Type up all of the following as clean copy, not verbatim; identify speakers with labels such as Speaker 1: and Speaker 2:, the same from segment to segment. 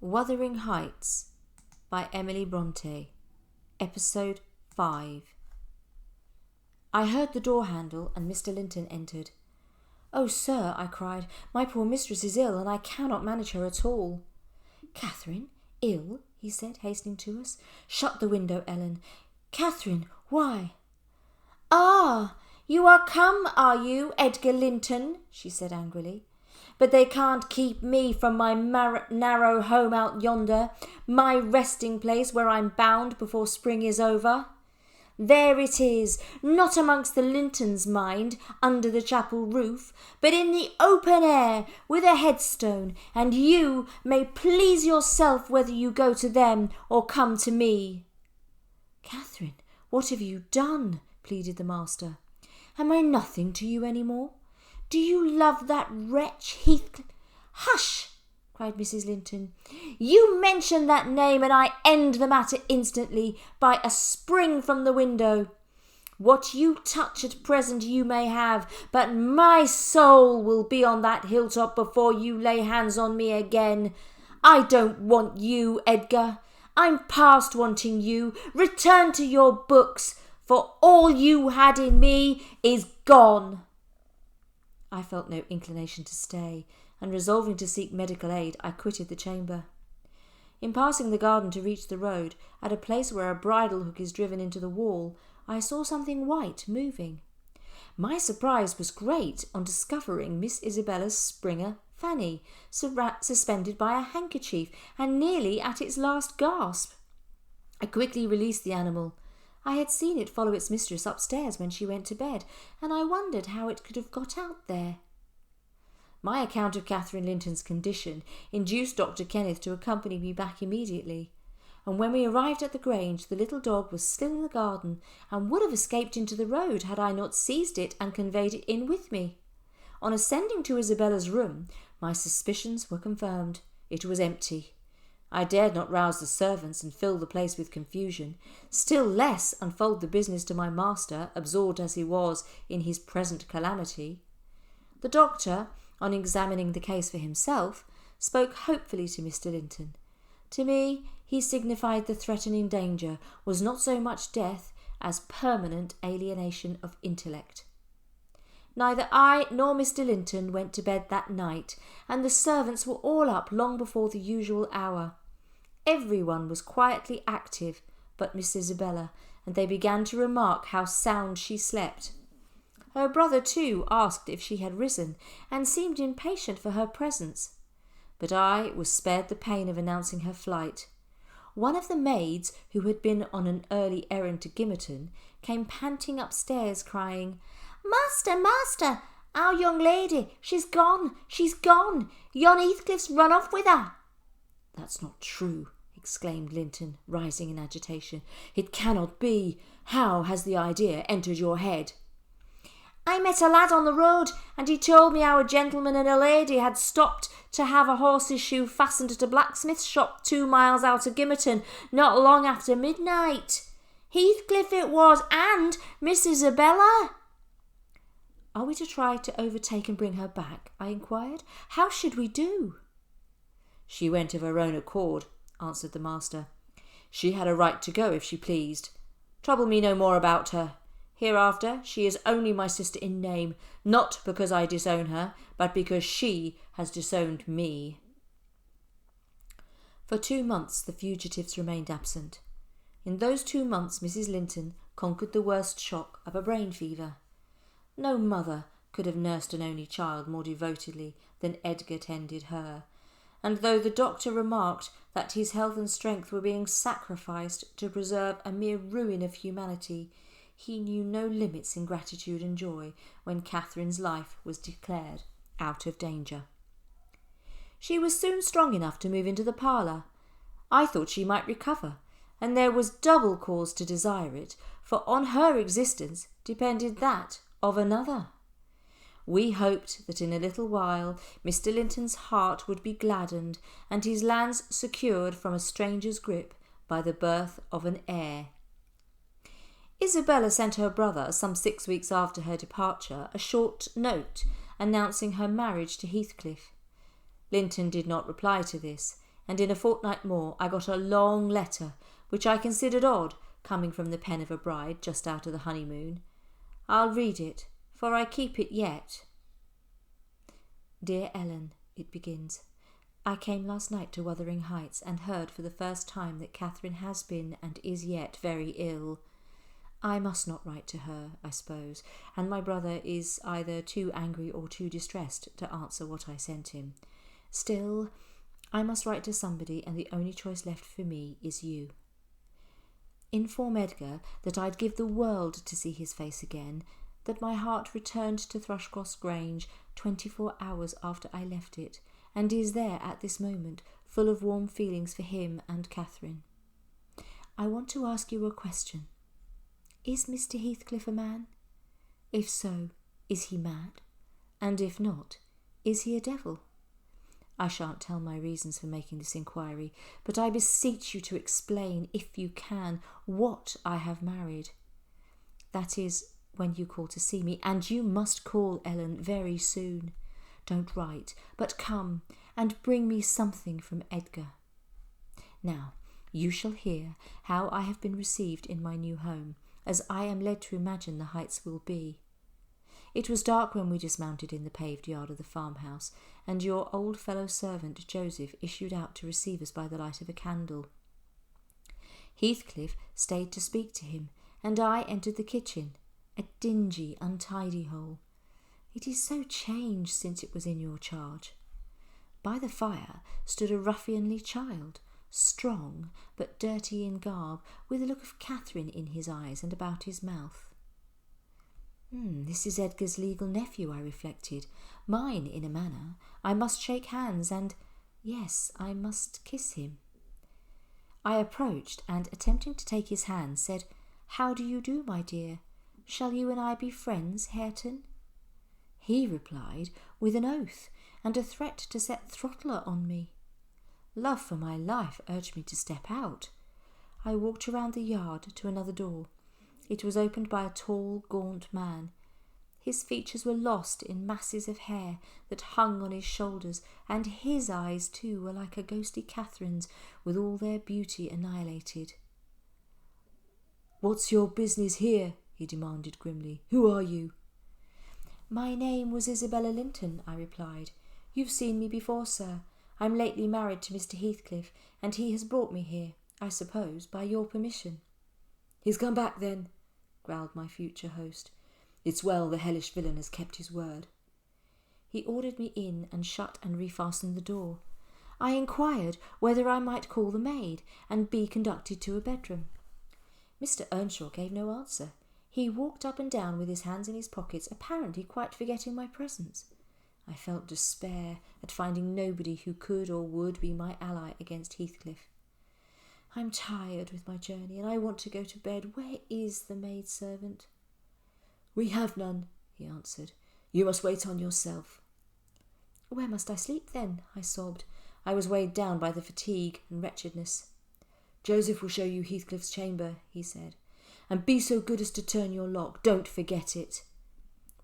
Speaker 1: Wuthering Heights by Emily Bronte. Episode 5. I heard the door handle and Mr. Linton entered. "Oh, sir," I cried, "my poor mistress is ill and I cannot manage her at all." "Catherine, ill?" he said, hastening to us. "Shut the window, Ellen. Catherine, why?" "Ah, you are come, are you, Edgar Linton?" she said angrily. "But they can't keep me from my narrow home out yonder, my resting place where I'm bound before spring is over. There it is, not amongst the Lintons, mind, under the chapel roof, but in the open air, with a headstone, and you may please yourself whether you go to them or come to me." "Catherine, what have you done?" pleaded the master. "Am I nothing to you any more? Do you love that wretch Heathcliff?" "Hush!" cried Mrs. Linton. "You mention that name and I end the matter instantly by a spring from the window. What you touch at present you may have, but my soul will be on that hilltop before you lay hands on me again. I don't want you, Edgar. I'm past wanting you. Return to your books, for all you had in me is gone." I felt no inclination to stay, and resolving to seek medical aid, I quitted the chamber. In passing the garden to reach the road, at a place where a bridle hook is driven into the wall, I saw something white moving. My surprise was great on discovering Miss Isabella's Springer Fanny, suspended by a handkerchief, and nearly at its last gasp. I quickly released the animal. I had seen it follow its mistress upstairs when she went to bed, and I wondered how it could have got out there. My account of Catherine Linton's condition induced Dr. Kenneth to accompany me back immediately, and when we arrived at the Grange, the little dog was still in the garden and would have escaped into the road had I not seized it and conveyed it in with me. On ascending to Isabella's room, my suspicions were confirmed. It was empty. I dared not rouse the servants and fill the place with confusion, still less unfold the business to my master, absorbed as he was in his present calamity. The doctor, on examining the case for himself, spoke hopefully to Mr. Linton. To me, he signified the threatening danger was not so much death as permanent alienation of intellect. Neither I nor Mr. Linton went to bed that night, and the servants were all up long before the usual hour. Everyone was quietly active but Miss Isabella, and they began to remark how sound she slept. Her brother, too, asked if she had risen, and seemed impatient for her presence. But I was spared the pain of announcing her flight. One of the maids, who had been on an early errand to Gimmerton, came panting upstairs, crying, "Master, master, our young lady, she's gone, she's gone. Yon Heathcliff's run off with her." "That's not true," exclaimed Linton, rising in agitation. "It cannot be. How has the idea entered your head?" "I met a lad on the road, and he told me how a gentleman and a lady had stopped to have a horse's shoe fastened at a blacksmith's shop 2 miles out of Gimmerton not long after midnight. Heathcliff it was, and Miss Isabella." "Are we to try to overtake and bring her back?" I inquired. "How should we do?" "She went of her own accord," answered the master. "She had a right to go if she pleased. Trouble me no more about her. Hereafter she is only my sister in name, not because I disown her, but because she has disowned me." For 2 months the fugitives remained absent. In those 2 months Mrs. Linton conquered the worst shock of a brain fever. No mother could have nursed an only child more devotedly than Edgar tended her, and though the doctor remarked that his health and strength were being sacrificed to preserve a mere ruin of humanity, he knew no limits in gratitude and joy when Catherine's life was declared out of danger. She was soon strong enough to move into the parlour. I thought she might recover, and there was double cause to desire it, for on her existence depended that of another. We hoped that in a little while Mr. Linton's heart would be gladdened and his lands secured from a stranger's grip by the birth of an heir. Isabella sent her brother, some 6 weeks after her departure, a short note announcing her marriage to Heathcliff. Linton did not reply to this, and in a fortnight more I got a long letter, which I considered odd, coming from the pen of a bride just out of the honeymoon. I'll read it, for I keep it yet. Dear Ellen, it begins. I came last night to Wuthering Heights and heard for the first time that Catherine has been and is yet very ill. I must not write to her, I suppose, and my brother is either too angry or too distressed to answer what I sent him. Still, I must write to somebody, and the only choice left for me is you. Inform Edgar that I'd give the world to see his face again, that my heart returned to Thrushcross Grange 24 hours after I left it, and is there at this moment, full of warm feelings for him and Catherine. I want to ask you a question. Is Mr. Heathcliff a man? If so, is he mad? And if not, is he a devil? I shan't tell my reasons for making this inquiry, but I beseech you to explain, if you can, what I have married. That is, when you call to see me, and you must call, Ellen, very soon. Don't write, but come and bring me something from Edgar. Now, you shall hear how I have been received in my new home, as I am led to imagine the Heights will be. It was dark when we dismounted in the paved yard of the farmhouse, and your old fellow servant Joseph issued out to receive us by the light of a candle. Heathcliff stayed to speak to him, and I entered the kitchen, a dingy, untidy hole. It is so changed since it was in your charge. By the fire stood a ruffianly child, strong but dirty in garb, with a look of Catherine in his eyes and about his mouth. This is Edgar's legal nephew, I reflected. Mine, in a manner. I must shake hands and, yes, I must kiss him. I approached and, attempting to take his hand, said, "How do you do, my dear? Shall you and I be friends, Hareton?" He replied with an oath and a threat to set Throttler on me. Love for my life urged me to step out. I walked around the yard to another door. It was opened by a tall, gaunt man. His features were lost in masses of hair that hung on his shoulders, and his eyes, too, were like a ghostly Catherine's, with all their beauty annihilated. "What's your business here?" he demanded grimly. "Who are you?" "My name was Isabella Linton," I replied. "You've seen me before, sir. I'm lately married to Mr. Heathcliff, and he has brought me here, I suppose, by your permission." "He's come back, then," growled my future host. "It's well the hellish villain has kept his word." He ordered me in and shut and refastened the door. I inquired whether I might call the maid and be conducted to a bedroom. Mr. Earnshaw gave no answer. He walked up and down with his hands in his pockets, apparently quite forgetting my presence. I felt despair at finding nobody who could or would be my ally against Heathcliff. "I'm tired with my journey, and I want to go to bed. Where is the maidservant?" "We have none," he answered. "You must wait on yourself." "Where must I sleep, then?" I sobbed. I was weighed down by the fatigue and wretchedness. "Joseph will show you Heathcliff's chamber," he said. "And be so good as to turn your lock. Don't forget it."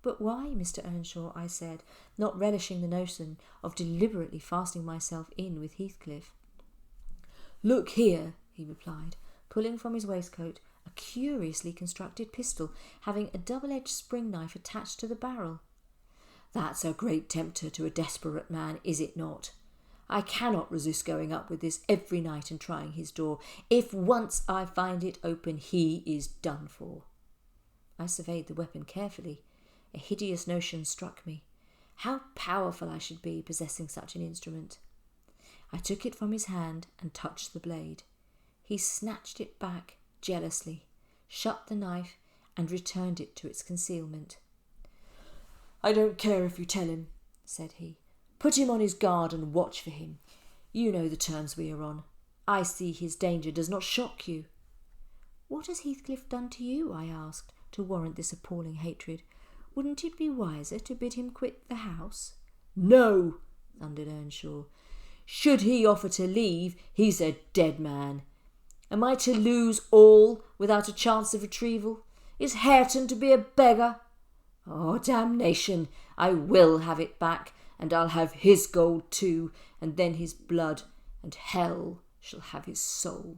Speaker 1: "But why, Mr. Earnshaw?" I said, not relishing the notion of deliberately fastening myself in with Heathcliff. "Look here," he replied, pulling from his waistcoat a curiously constructed pistol, having a double-edged spring knife attached to the barrel. "That's a great tempter to a desperate man, is it not? I cannot resist going up with this every night and trying his door. If once I find it open, he is done for." I surveyed the weapon carefully. A hideous notion struck me. How powerful I should be, possessing such an instrument. I took it from his hand and touched the blade. He snatched it back jealously, shut the knife, and returned it to its concealment. "I don't care if you tell him," said he. "Put him on his guard and watch for him. You know the terms we are on. I see his danger does not shock you." "What has Heathcliff done to you?" I asked, to warrant this appalling hatred. "Wouldn't it be wiser to bid him quit the house?" "No," thundered Earnshaw. "Should he offer to leave, he's a dead man. Am I to lose all without a chance of retrieval? Is Hareton to be a beggar? Oh, damnation! I will have it back, and I'll have his gold too, and then his blood, and hell shall have his soul."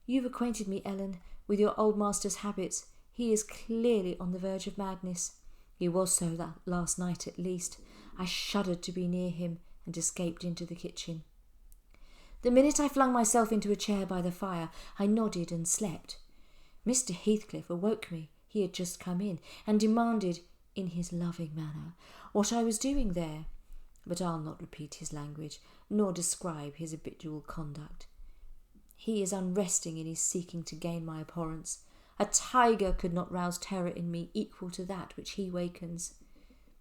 Speaker 1: "You've acquainted me, Ellen, with your old master's habits. He is clearly on the verge of madness. He was so that last night at least. I shuddered to be near him and escaped into the kitchen. The minute I flung myself into a chair by the fire, I nodded and slept. Mr. Heathcliff awoke me. He had just come in, and demanded, in his loving manner, what I was doing there. But I'll not repeat his language, nor describe his habitual conduct. He is unresting in his seeking to gain my abhorrence. A tiger could not rouse terror in me equal to that which he wakens.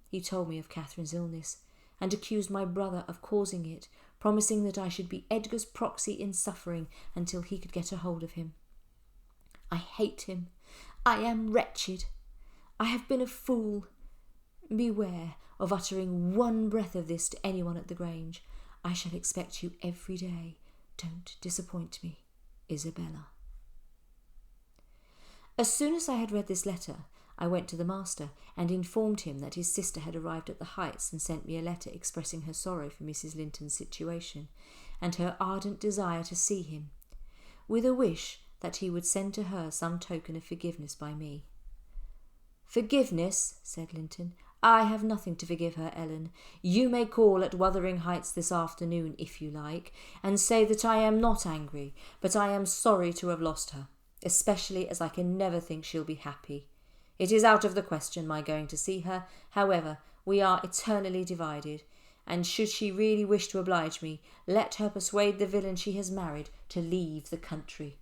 Speaker 1: He told me of Catherine's illness, and accused my brother of causing it, promising that I should be Edgar's proxy in suffering until he could get a hold of him. I hate him. I am wretched. I have been a fool. Beware of uttering one breath of this to anyone at the Grange. I shall expect you every day. Don't disappoint me, Isabella. As soon as I had read this letter, I went to the master and informed him that his sister had arrived at the Heights and sent me a letter expressing her sorrow for Mrs. Linton's situation and her ardent desire to see him, with a wish that he would send to her some token of forgiveness by me. "Forgiveness," said Linton. "I have nothing to forgive her, Ellen. You may call at Wuthering Heights this afternoon, if you like, and say that I am not angry, but I am sorry to have lost her, especially as I can never think she'll be happy. It is out of the question my going to see her. However, we are eternally divided, and should she really wish to oblige me, let her persuade the villain she has married to leave the country."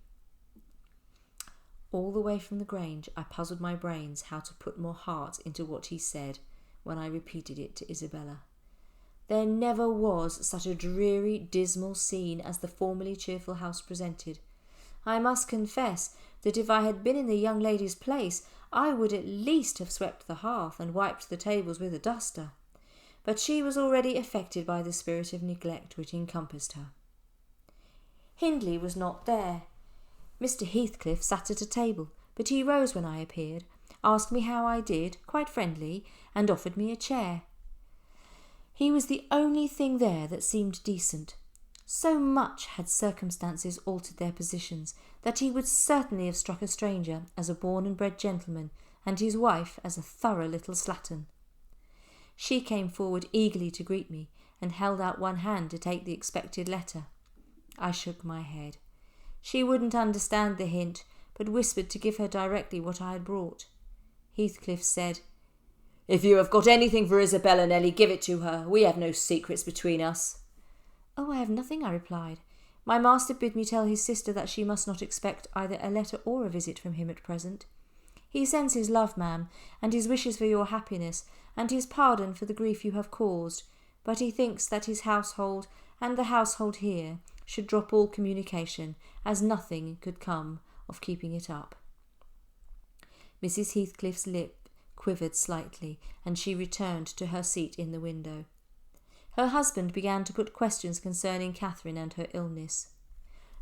Speaker 1: All the way from the Grange I puzzled my brains how to put more heart into what he said when I repeated it to Isabella. There never was such a dreary, dismal scene as the formerly cheerful house presented. I must confess that if I had been in the young lady's place, I would at least have swept the hearth and wiped the tables with a duster. But she was already affected by the spirit of neglect which encompassed her. Hindley was not there. Mr. Heathcliff sat at a table, but he rose when I appeared, asked me how I did, quite friendly, and offered me a chair. He was the only thing there that seemed decent. So much had circumstances altered their positions that he would certainly have struck a stranger as a born and bred gentleman, and his wife as a thorough little slattern. She came forward eagerly to greet me, and held out one hand to take the expected letter. I shook my head. She wouldn't understand the hint, but whispered to give her directly what I had brought. Heathcliff said, "If you have got anything for Isabella, Nelly, give it to her. We have no secrets between us." "Oh, I have nothing," I replied. "My master bid me tell his sister that she must not expect either a letter or a visit from him at present. He sends his love, ma'am, and his wishes for your happiness, and his pardon for the grief you have caused, but he thinks that his household, and the household here, should drop all communication, as nothing could come of keeping it up." Mrs. Heathcliff's lip quivered slightly, and she returned to her seat in the window. Her husband began to put questions concerning Catherine and her illness.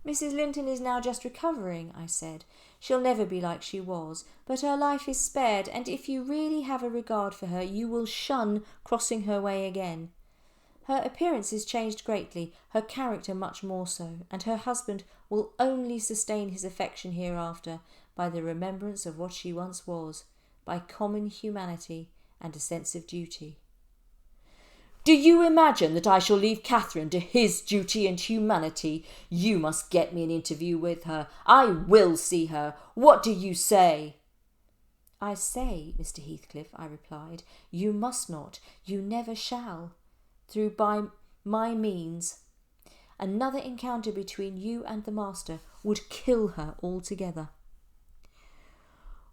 Speaker 1: "Mrs. Linton is now just recovering," I said. "She'll never be like she was, but her life is spared, and if you really have a regard for her, you will shun crossing her way again. Her appearance is changed greatly, her character much more so, and her husband will only sustain his affection hereafter by the remembrance of what she once was, by common humanity and a sense of duty." "Do you imagine that I shall leave Catherine to his duty and humanity? You must get me an interview with her. I will see her. What do you say?" "I say, Mr. Heathcliff," I replied, "you must not, you never shall. By my means, another encounter between you and the master would kill her altogether."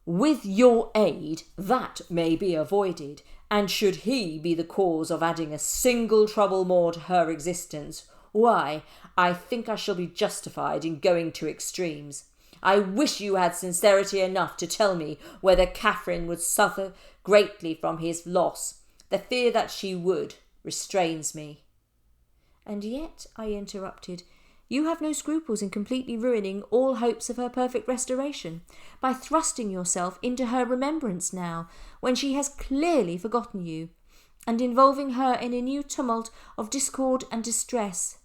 Speaker 1: "With your aid, that may be avoided, and should he be the cause of adding a single trouble more to her existence, why, I think I shall be justified in going to extremes. I wish you had sincerity enough to tell me whether Catherine would suffer greatly from his loss. The fear that she would restrains me." "And yet," I interrupted, "you have no scruples in completely ruining all hopes of her perfect restoration, by thrusting yourself into her remembrance now, when she has clearly forgotten you. and involving her in a new tumult of discord and distress.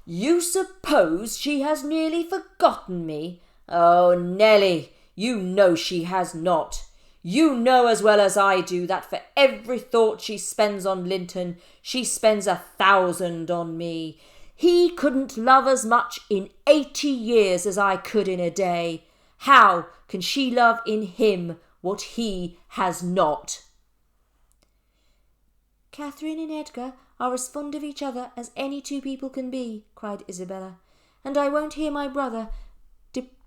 Speaker 2: You suppose she has nearly forgotten me? Oh, Nelly, you know she has not. You know as well as I do that for every thought she spends on Linton, she spends 1,000 on me. He couldn't love as much in 80 years as I could in a day. How can she love in him what he has not?
Speaker 1: Catherine and Edgar are as fond of each other as any two people can be, cried Isabella, and I won't hear my brother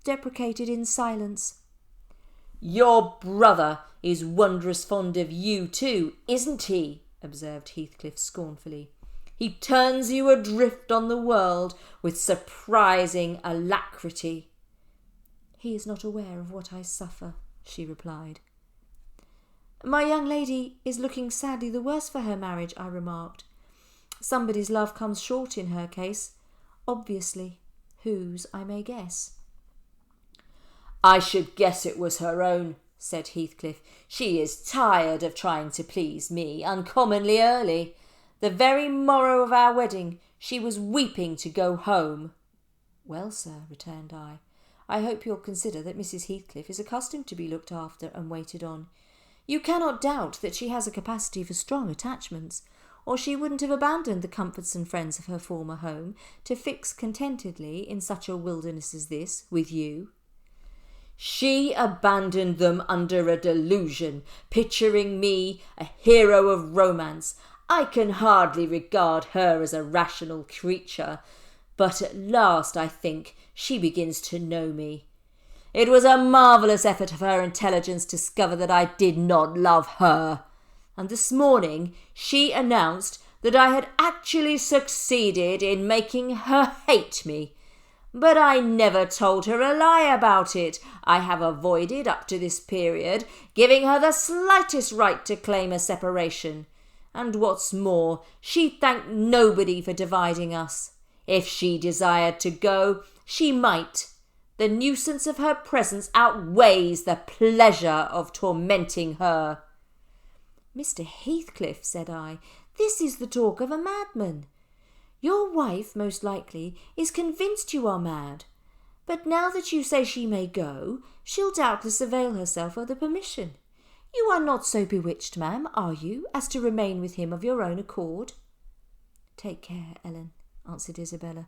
Speaker 1: deprecated in silence.
Speaker 2: Your brother is wondrous fond of you too, isn't he? Observed Heathcliff scornfully. He turns you adrift on the world with surprising alacrity.
Speaker 1: He is not aware of what I suffer, she replied. My young lady is looking sadly the worse for her marriage, I remarked. Somebody's love comes short in her case. Obviously. Whose, I may guess.
Speaker 2: I should guess it was her own, said Heathcliff. She is tired of trying to please me uncommonly early. The very morrow of our wedding she was weeping to go home.
Speaker 1: Well, sir, returned I hope you'll consider that Mrs. Heathcliff is accustomed to be looked after and waited on. You cannot doubt that she has a capacity for strong attachments, or she wouldn't have abandoned the comforts and friends of her former home to fix contentedly in such a wilderness as this with you.
Speaker 2: She abandoned them under a delusion, picturing me a hero of romance. I can hardly regard her as a rational creature, but at last, I think, she begins to know me. It was a marvellous effort of her intelligence to discover that I did not love her, and this morning she announced that I had actually succeeded in making her hate me. But I never told her a lie about it. I have avoided, up to this period, giving her the slightest right to claim a separation. And what's more, she thanked nobody for dividing us. If she desired to go, she might. The nuisance of her presence outweighs the pleasure of tormenting her.
Speaker 1: Mr. Heathcliff, said I, this is the talk of a madman. Your wife, most likely, is convinced you are mad. But now that you say she may go, she'll doubtless avail herself of the permission. You are not so bewitched, ma'am, are you, as to remain with him of your own accord? Take care, Ellen, answered Isabella.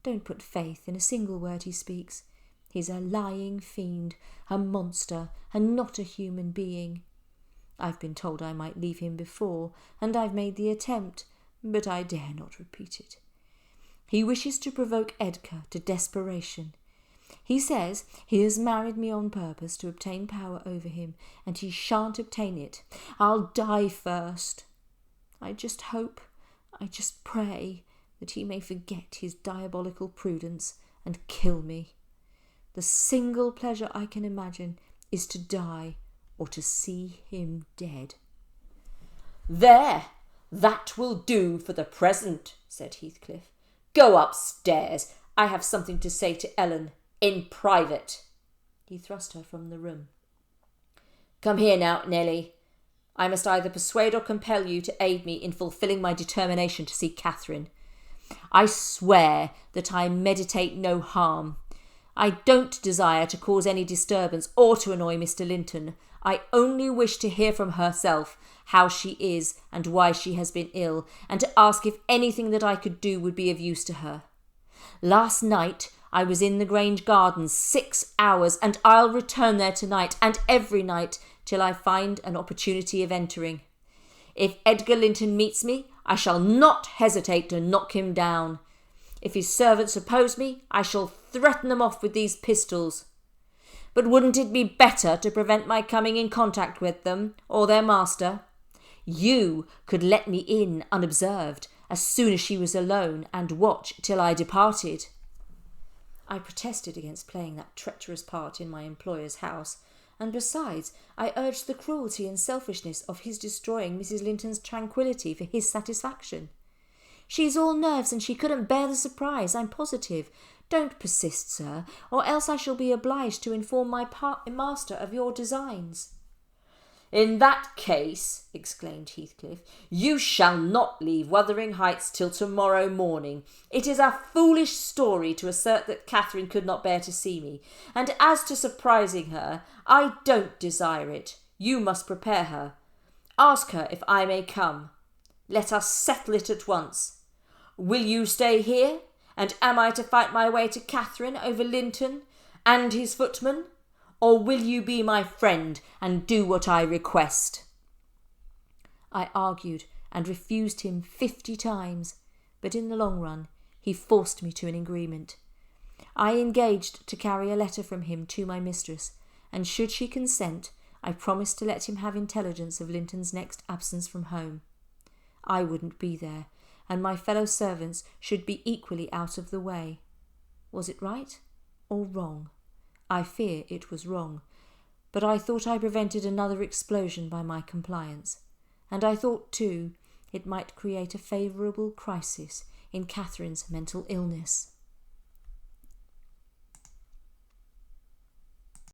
Speaker 1: Don't put faith in a single word he speaks. He's a lying fiend, a monster, and not a human being. I've been told I might leave him before, and I've made the attempt, but I dare not repeat it. He wishes to provoke Edgar to desperation. He says he has married me on purpose to obtain power over him, and he shan't obtain it. I'll die first. I just hope, I just pray that he may forget his diabolical prudence and kill me. The single pleasure I can imagine is to die or to see him dead.
Speaker 2: There, that will do for the present, said Heathcliff. Go upstairs. I have something to say to Ellen, in private. He thrust her from the room. Come here now, Nelly. I must either persuade or compel you to aid me in fulfilling my determination to see Catherine. I swear that I meditate no harm. I don't desire to cause any disturbance or to annoy Mr. Linton. I only wish to hear from herself how she is and why she has been ill, and to ask if anything that I could do would be of use to her. Last night I was in the Grange Gardens 6 hours, and I'll return there tonight and every night till I find an opportunity of entering. If Edgar Linton meets me, I shall not hesitate to knock him down. If his servants oppose me, I shall threaten them off with these pistols. But wouldn't it be better to prevent my coming in contact with them, or their master? You could let me in unobserved as soon as she was alone, and watch till I departed. I protested against playing that treacherous part in my employer's house, and besides, I urged the cruelty and selfishness of his destroying Mrs. Linton's tranquillity for his satisfaction. She's all nerves, and she couldn't bear the surprise, I'm positive. Don't persist, sir, or else I shall be obliged to inform my master of your designs. "In that case," exclaimed Heathcliff, "you shall not leave Wuthering Heights till tomorrow morning. It is a foolish story to assert that Catherine could not bear to see me, and as to surprising her, I don't desire it. You must prepare her. Ask her if I may come. Let us settle it at once. Will you stay here, and am I to fight my way to Catherine over Linton and his footman? Or will you be my friend and do what I request?" I argued and refused him 50 times, but in the long run he forced me to an agreement. I engaged to carry a letter from him to my mistress, and should she consent, I promised to let him have intelligence of Linton's next absence from home. I wouldn't be there, and my fellow servants should be equally out of the way. Was it right or wrong? I fear it was wrong, but I thought I prevented another explosion by my compliance, and I thought, too, it might create a favourable crisis in Catherine's mental illness.